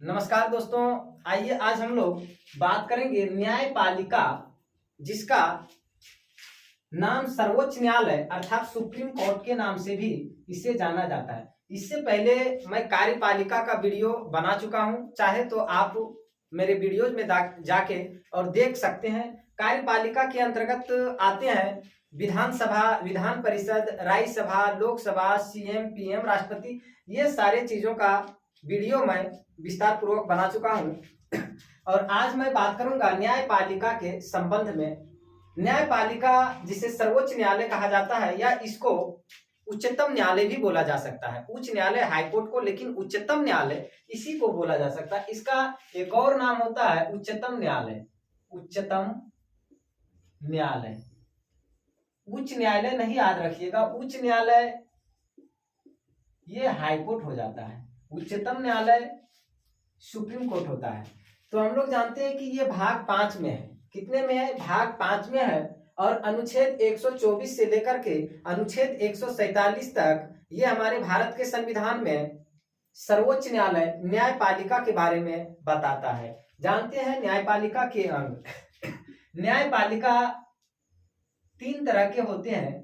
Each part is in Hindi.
नमस्कार दोस्तों, आइए आज हम लोग बात करेंगे न्यायपालिका, जिसका नाम सर्वोच्च न्यायालय अर्थात सुप्रीम कोर्ट के नाम से भी इसे जाना जाता है। इससे पहले मैं कार्यपालिका का वीडियो बना चुका हूं, चाहे तो आप मेरे वीडियोज में जाके और देख सकते हैं। कार्यपालिका के अंतर्गत आते हैं विधानसभा, विधान परिषद, राज्यसभा, लोकसभा, सीएम, पीएम, राष्ट्रपति। ये सारे चीजों का वीडियो मैं विस्तार पूर्वक बना चुका हूं और आज मैं बात करूंगा न्यायपालिका के संबंध में। न्यायपालिका जिसे सर्वोच्च न्यायालय कहा जाता है या इसको उच्चतम न्यायालय भी बोला जा सकता है। उच्च न्यायालय हाईकोर्ट को, लेकिन उच्चतम न्यायालय इसी को बोला जा सकता है। इसका एक और नाम होता है उच्चतम न्यायालय। उच्चतम न्यायालय, उच्च न्यायालय नहीं याद रखिएगा, उच्च न्यायालय ये हाईकोर्ट हो जाता है, उच्चतम न्यायालय सुप्रीम कोर्ट होता है। तो हम लोग जानते हैं कि ये भाग 5 में है। कितने में है? भाग 5 में है। और अनुच्छेद 124 से लेकर के अनुच्छेद 147 तक ये हमारे भारत के संविधान में सर्वोच्च न्यायालय न्यायपालिका के बारे में बताता है। जानते हैं न्यायपालिका के अंग। न्यायपालिका 3 तरह के होते हैं।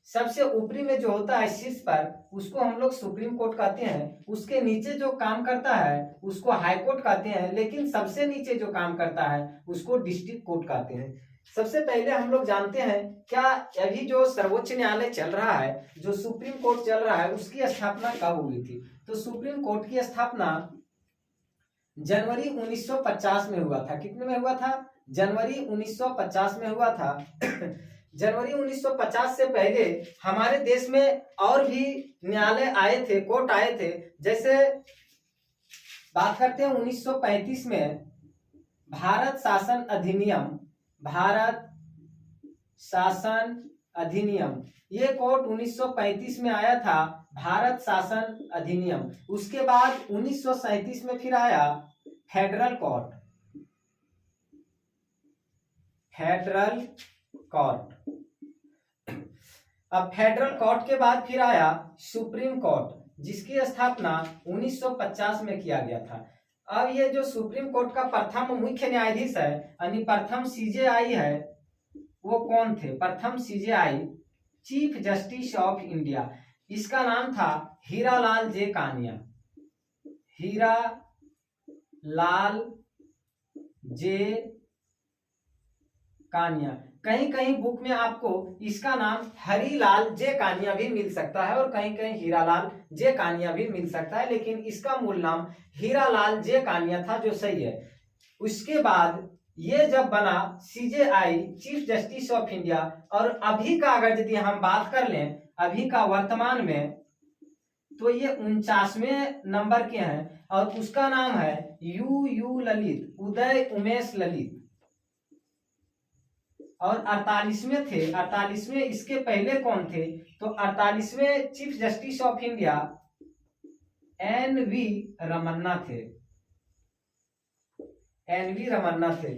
सबसे ऊपरी में जो होता है शीर्ष पर, उसको हम लोग सुप्रीम कोर्ट कहते हैं। उसके नीचे जो काम करता है उसको हाई कोर्ट कहते हैं, लेकिन सबसे नीचे जो काम करता है उसको डिस्ट्रिक्ट कोर्ट कहते हैं। सबसे पहले हम लोग जानते हैं क्या अभी जो सर्वोच्च न्यायालय चल रहा है, जो सुप्रीम कोर्ट चल रहा है, उसकी स्थापना कब हुई थी? तो सुप्रीम कोर्ट की स्थापना जनवरी 1950 में हुआ था। कितने में हुआ था? जनवरी 1950 में हुआ था। जनवरी 1950 से पहले हमारे देश में और भी न्यायालय आए थे, कोर्ट आए थे। जैसे बात करते हैं 1935 में भारत शासन अधिनियम, भारत शासन अधिनियम, ये कोर्ट 1935 में आया था, भारत शासन अधिनियम। उसके बाद 1937 में फिर आया फेडरल कोर्ट, फेडरल कोर्ट। अब फेडरल कोर्ट के बाद फिर आया सुप्रीम कोर्ट, जिसकी स्थापना 1950 में किया गया था। अब ये जो सुप्रीम कोर्ट का प्रथम मुख्य न्यायाधीश है, यानी प्रथम सीजेआई है, वो कौन थे? प्रथम CJI chief justice of India, इसका नाम था हीरालाल जे कानिया। हीरालाल जे कानिया। कहीं कहीं बुक में आपको इसका नाम हरिलाल जे कानिया भी मिल सकता है और कहीं कहीं हीरालाल जे कानिया भी मिल सकता है, लेकिन इसका मूल नाम हीरालाल जे कानिया था, जो सही है। उसके बाद ये जब बना CJI chief justice of India, और अभी का अगर यदि हम बात कर लें, अभी का वर्तमान में, तो ये 49वें नंबर के हैं और उसका नाम है यू ललित, उदय उमेश ललित। और 48वें थे, 48वें इसके पहले कौन थे? तो 48वें chief justice of India N V. Ramana थे, एन.वी. रमन्ना थे।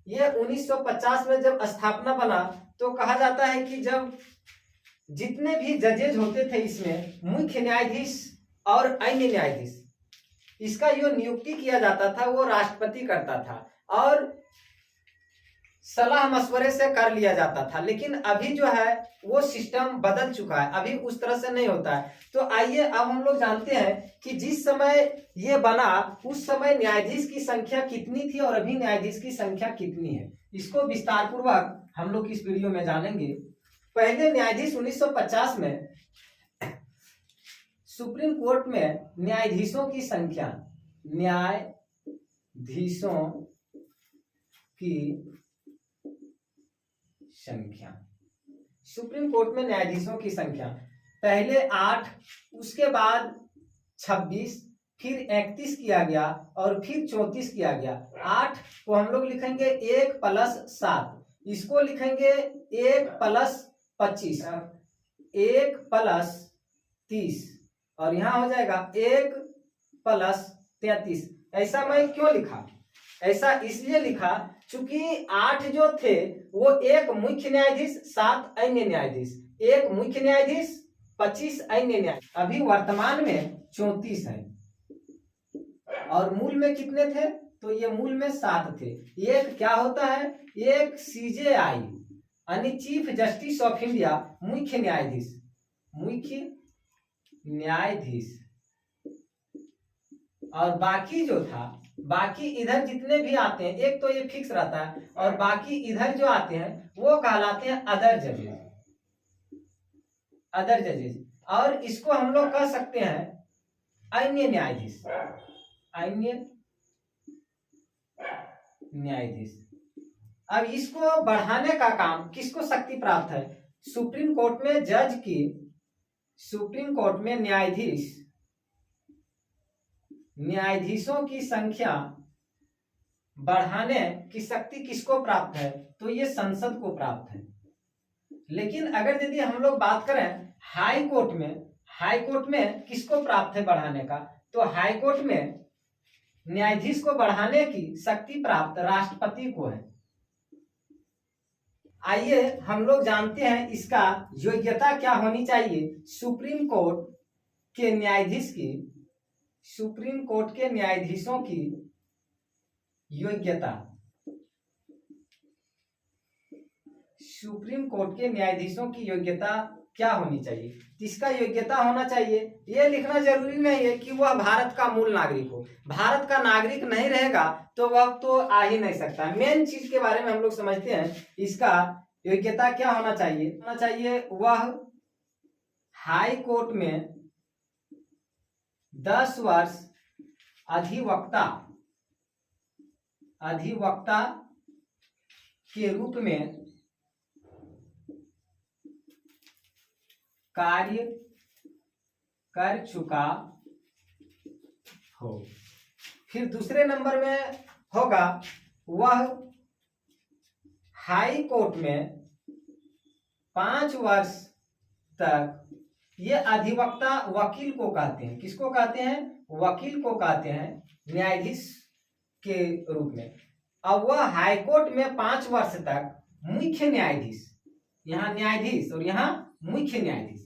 ये 1950 में जब स्थापना बना, तो कहा जाता है कि जब जितने भी जजेज होते थे इसमें, मुख्य न्यायाधीश और अन्य न्यायाधीश, इसका जो नियुक्ति किया जाता था वो राष्ट्रपति करता था और सलाह मशवरे से कर लिया जाता था। लेकिन अभी जो है वो सिस्टम बदल चुका है, अभी उस तरह से नहीं होता है। तो आइए अब हम लोग जानते हैं कि जिस समय ये बना उस समय न्यायाधीश की संख्या कितनी थी और अभी न्यायाधीश की संख्या कितनी है, इसको विस्तार पूर्वक हम लोग इस वीडियो में जानेंगे। पहले न्यायाधीश 1950 में सुप्रीम कोर्ट में न्यायाधीशों की संख्या, न्यायाधीशों की संख्या, सुप्रीम कोर्ट में न्यायाधीशों की संख्या पहले 8, उसके बाद 26, फिर 31 किया गया और फिर 34 किया गया। 8 को हम लोग लिखेंगे 1 + 7, इसको लिखेंगे 1 + 25, 1 + 30, और यहां हो जाएगा 1 + 33। ऐसा मैं क्यों लिखा? ऐसा इसलिए लिखा चूंकि 8 जो थे वो एक मुख्य न्यायाधीश, 7 अन्य न्यायाधीश, एक मुख्य न्यायाधीश, 25 अन्य न्यायाधीश। अभी वर्तमान में 34 है और मूल में कितने थे? तो ये मूल में 7 थे। एक क्या होता है? एक CJI यानी चीफ जस्टिस ऑफ इंडिया, मुख्य न्यायाधीश, मुख्य न्यायाधीश। और बाकी जो था, बाकी इधर जितने भी आते हैं, एक तो ये फिक्स रहता है और बाकी इधर जो आते हैं वो कहलाते हैं अदर जजेस, अदर जजेस। और इसको हम लोग कह सकते हैं अन्य न्यायाधीश, अन्य न्यायाधीश। अब इसको बढ़ाने का काम किसको शक्ति प्राप्त है? सुप्रीम कोर्ट में जज की, सुप्रीम कोर्ट में न्यायाधीशों की संख्या बढ़ाने की शक्ति किसको प्राप्त है? तो ये संसद को प्राप्त है। लेकिन अगर यदि हम लोग बात करें हाई कोर्ट में किसको प्राप्त है बढ़ाने का? तो हाई कोर्ट में न्यायाधीश को बढ़ाने की शक्ति प्राप्त राष्ट्रपति को है। आइए हम लोग जानते हैं इसका योग्यता क्या होनी चाहिए। सुप्रीम कोर्ट के न्यायाधीश की, सुप्रीम कोर्ट के न्यायाधीशों की योग्यता, सुप्रीम कोर्ट के न्यायाधीशों की योग्यता क्या होनी चाहिए? किसका योग्यता होना चाहिए? ये लिखना जरूरी नहीं है कि वह भारत का मूल नागरिक हो। भारत का नागरिक नहीं रहेगा तो वह तो आ ही नहीं सकता। मेन चीज के बारे में हम लोग समझते हैं, इसका योग्यता क्या होना चाहिए? होना चाहिए वह हाई कोर्ट में 10 वर्ष अधिवक्ता के रूप में कार्य कर चुका हो। फिर दूसरे नंबर में होगा वह हाई कोर्ट में 5 वर्ष तक, ये अधिवक्ता वकील को कहते हैं। किसको कहते हैं? वकील को कहते हैं, न्यायाधीश के रूप में। अब वह हाई कोर्ट में 5 वर्ष तक मुख्य न्यायाधीश, यहाँ न्यायाधीश और यहाँ मुख्य न्यायाधीश,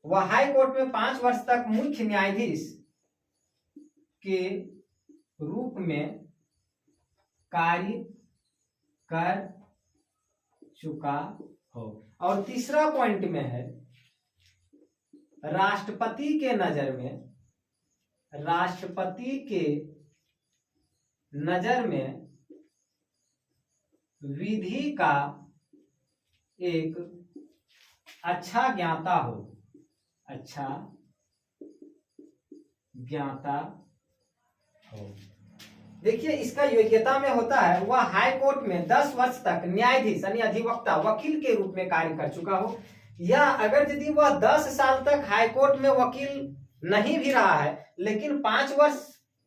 वह हाई कोर्ट में 5 वर्ष तक मुख्य न्यायाधीश के रूप में कार्य कर चुका हो। और तीसरा पॉइंट में है राष्ट्रपति के नजर में विधि का एक अच्छा ज्ञाता हो, अच्छा ज्ञाता हो। देखिए इसका योग्यता में होता है वह हाई कोर्ट में 10 वर्ष तक न्यायाधीश यानी अधिवक्ता वकील के रूप में कार्य कर चुका हो, या अगर यदि वह 10 साल तक हाई कोर्ट में वकील नहीं भी रहा है लेकिन 5 वर्ष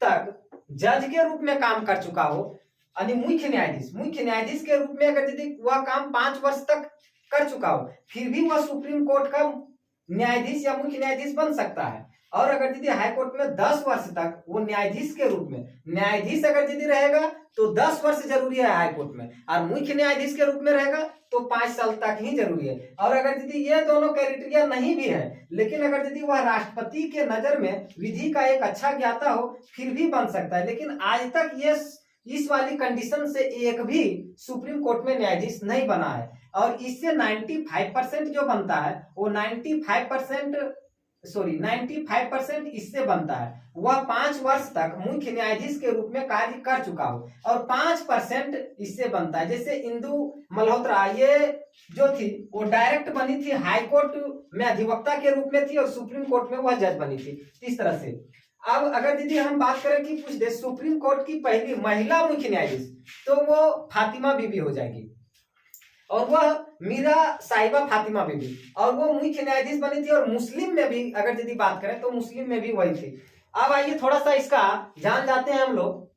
तक जज के रूप में काम कर चुका हो, यानी मुख्य न्यायाधीश के रूप में अगर यदि वह काम 5 वर्ष तक कर चुका हो, फिर भी वह सुप्रीम कोर्ट का न्यायाधीश या मुख्य न्यायाधीश बन सकता है। और अगर यदि हाई कोर्ट में 10 वर्ष तक वो न्यायाधीश के रूप में, न्यायाधीश अगर यदि रहेगा तो 10 वर्ष जरूरी है हाई कोर्ट में, और मुख्य न्यायाधीश के रूप में रहेगा तो 5 साल तक ही जरूरी है। और अगर यदि ये दोनों क्राइटेरिया नहीं भी है, लेकिन अगर यदि वह राष्ट्रपति के नजर में विधि का एक अच्छा ज्ञाता हो, फिर भी बन सकता है। लेकिन आज तक ये इस वाली कंडीशन से एक भी सुप्रीम कोर्ट में न्यायाधीश नहीं बना है। और इससे 95% जो बनता है वो 95% इससे बनता है वह 5 वर्ष तक मुख्य न्यायाधीश के रूप में कार्य कर चुका हो, और 5% इससे बनता है। जैसे इंदु मल्होत्रा ये जो थी वो डायरेक्ट बनी थी, हाई कोर्ट में अधिवक्ता के रूप में थी और सुप्रीम कोर्ट में वह जज बनी थी। इस तरह से अब अगर दीदी हम बात करें कि कुछ देश सुप्रीम कोर्ट की पहली महिला मुख्य न्यायाधीश, तो वो फातिमा बीबी हो जाएगी, और वह मीरा साहिबा फातिमा बीबी, और वो मुख्य न्यायाधीश बनी थी। और मुस्लिम में भी अगर यदि बात करें तो मुस्लिम में भी वही थी। अब आइए थोड़ा सा इसका जान जाते हैं हम लोग।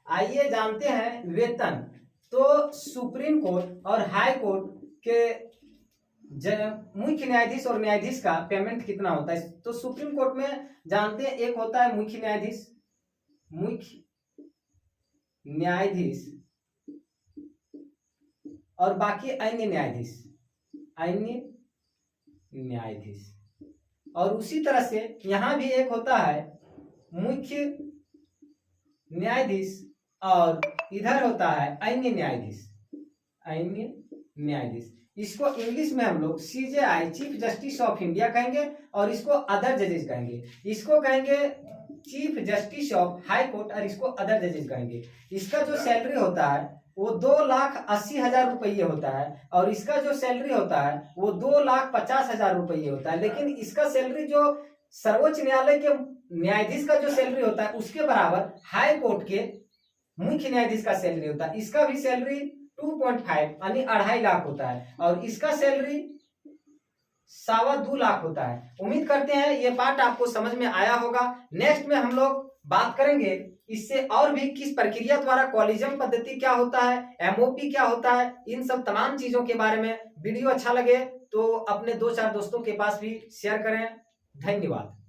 आइए जानते हैं वेतन। तो सुप्रीम कोर्ट और हाई कोर्ट के मुख्य न्यायाधीश और न्यायाधीश का पेमेंट कितना होता है? तो सुप्रीम कोर्ट में जानते हैं एक होता है मुख्य न्यायाधीश और बाकी अन्य न्यायाधीश। और उसी तरह से यहाँ भी एक होता है मुख्य न्यायाधीश और इधर होता है अन्य न्यायाधीश। अन्य न्यायाधीश, इसको इंग्लिश में हम लोग CJI chief justice of India कहेंगे और इसको अदर जजेस कहेंगे। इसको कहेंगे chief justice of high court और इसको अदर जजेस कहेंगे। इसका जो सैलरी होता है वो 2,80,000 रुपये होता है और इसका जो सैलरी होता है वो 2,50,000 रुपये होता है। लेकिन इसका सैलरी जो सर्वोच्च न्यायालय के न्यायाधीश का जो सैलरी होता है उसके बराबर हाई कोर्ट के मुख्य न्यायाधीश का सैलरी होता है। इसका भी सैलरी 2.5 यानी 2.5 लाख होता है और इसका सैलरी 2.25 लाख होता है। उम्मीद करते हैं ये पार्ट आपको समझ में आया होगा। नेक्स्ट में हम लोग बात करेंगे इससे और भी किस प्रक्रिया द्वारा कॉलिजन पद्धति क्या होता है, MOP क्या होता है, इन सब तमाम चीजों के बारे में। वीडियो अच्छा लगे तो अपने 2-4 दोस्तों के पास भी शेयर करें। धन्यवाद।